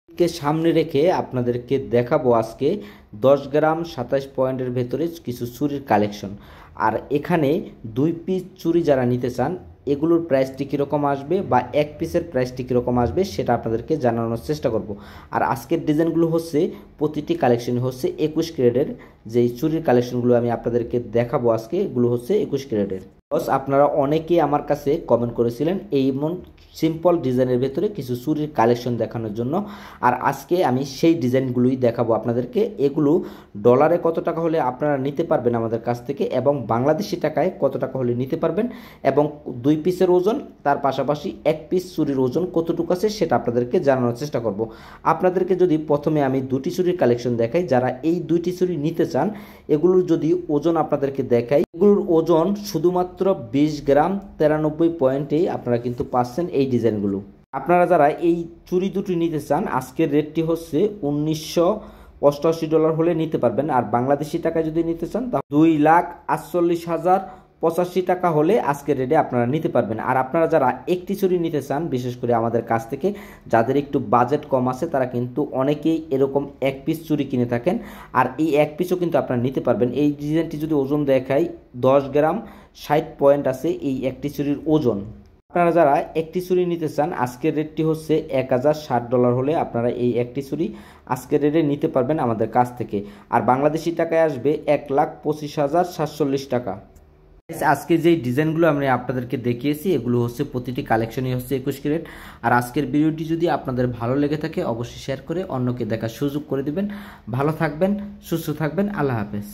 কে সামনে রেখে আপনাদেরকে দেখাবো আজকে 10 গ্রাম 27 পয়েন্টের ভেতরে কিছু চুরির কালেকশন। আর এখানে 2 পিস চুরি যারা নিতে চান এগুলোর প্রাইসটি কীরকম আসবে বা এক পিসের প্রাইসটি কীরকম আসবে সেটা আপনাদেরকে জানানোর চেষ্টা করব। আর আজকের ডিজাইনগুলো হচ্ছে প্রতিটি কালেকশন হচ্ছে 21 ক্যারেটের। যেই চুরির কালেকশনগুলো আমি আপনাদেরকে দেখাবো আজকে এগুলো হচ্ছে 21 ক্যারেটের। আপনারা অনেকেই আমার কাছে কমেন্ট করেছিলেন এইমন সিম্পল ডিজাইনের ভেতরে কিছু চুরির কালেকশন দেখানোর জন্য। আর আজকে আমি সেই ডিজাইনগুলোই দেখাবো আপনাদেরকে। এগুলো ডলারে কত টাকা হলে আপনারা নিতে পারবেন আমাদের কাছ থেকে এবং বাংলাদেশি টাকায় কত টাকা হলে নিতে পারবেন এবং 2 পিসের ওজন, তার পাশাপাশি 1 পিস চুরির ওজন কতটুকু আছে সেটা আপনাদেরকে জানানোর চেষ্টা করব। আপনাদেরকে যদি প্রথমে আমি 2টি চুরির কালেকশন দেখাই, যারা এই 2টি চুরি নিতে চান এগুলোর যদি ওজন আপনাদেরকে দেখাই, এগুলোর ওজন শুধুমাত্র 20 গ্রাম 93 পয়েন্টেই আপনারা কিন্তু পাচ্ছেন এই ডিজাইনগুলো। আপনারা যারা এই চুরি দুটি নিতে চান আজকের রেটটি হচ্ছে $1988 হলে নিতে পারবেন। আর বাংলাদেশি টাকায় যদি নিতে চান তা 2,48,085 টাকা হলে আজকের রেটে আপনারা নিতে পারবেন। আর আপনারা যারা একটি চুরি নিতে চান বিশেষ করে আমাদের কাছ থেকে যাদের একটু বাজেট কম আছে তারা কিন্তু অনেকেই এরকম 1 পিস চুরি কিনে থাকেন। আর এই 1 পিসও কিন্তু আপনারা নিতে পারবেন। এই ডিজাইনটি যদি ওজন দেখাই 10 গ্রাম 60 পয়েন্ট আছে এই একটি চুরির ওজন। আপনারা যারা একটি চুরি নিতে চান আজকের রেটটি হচ্ছে $1,060 হলে আপনারা এই একটি চুরি আজকের রেটে নিতে পারবেন আমাদের কাছ থেকে। আর বাংলাদেশি টাকায় আসবে 1,25,740 টাকা। আজকে যেই ডিজাইনগুলো আমি আপনাদেরকে দেখিয়েছি এগুলো হচ্ছে প্রতিটি কালেকশনই হচ্ছে 21 ক্যারেট। আর আজকের ভিডিওটি যদি আপনাদের ভালো লেগে থাকে অবশ্যই শেয়ার করে অন্যকে দেখার সুযোগ করে দিবেন। ভালো থাকবেন, সুস্থ থাকবেন, আল্লাহ হাফেজ।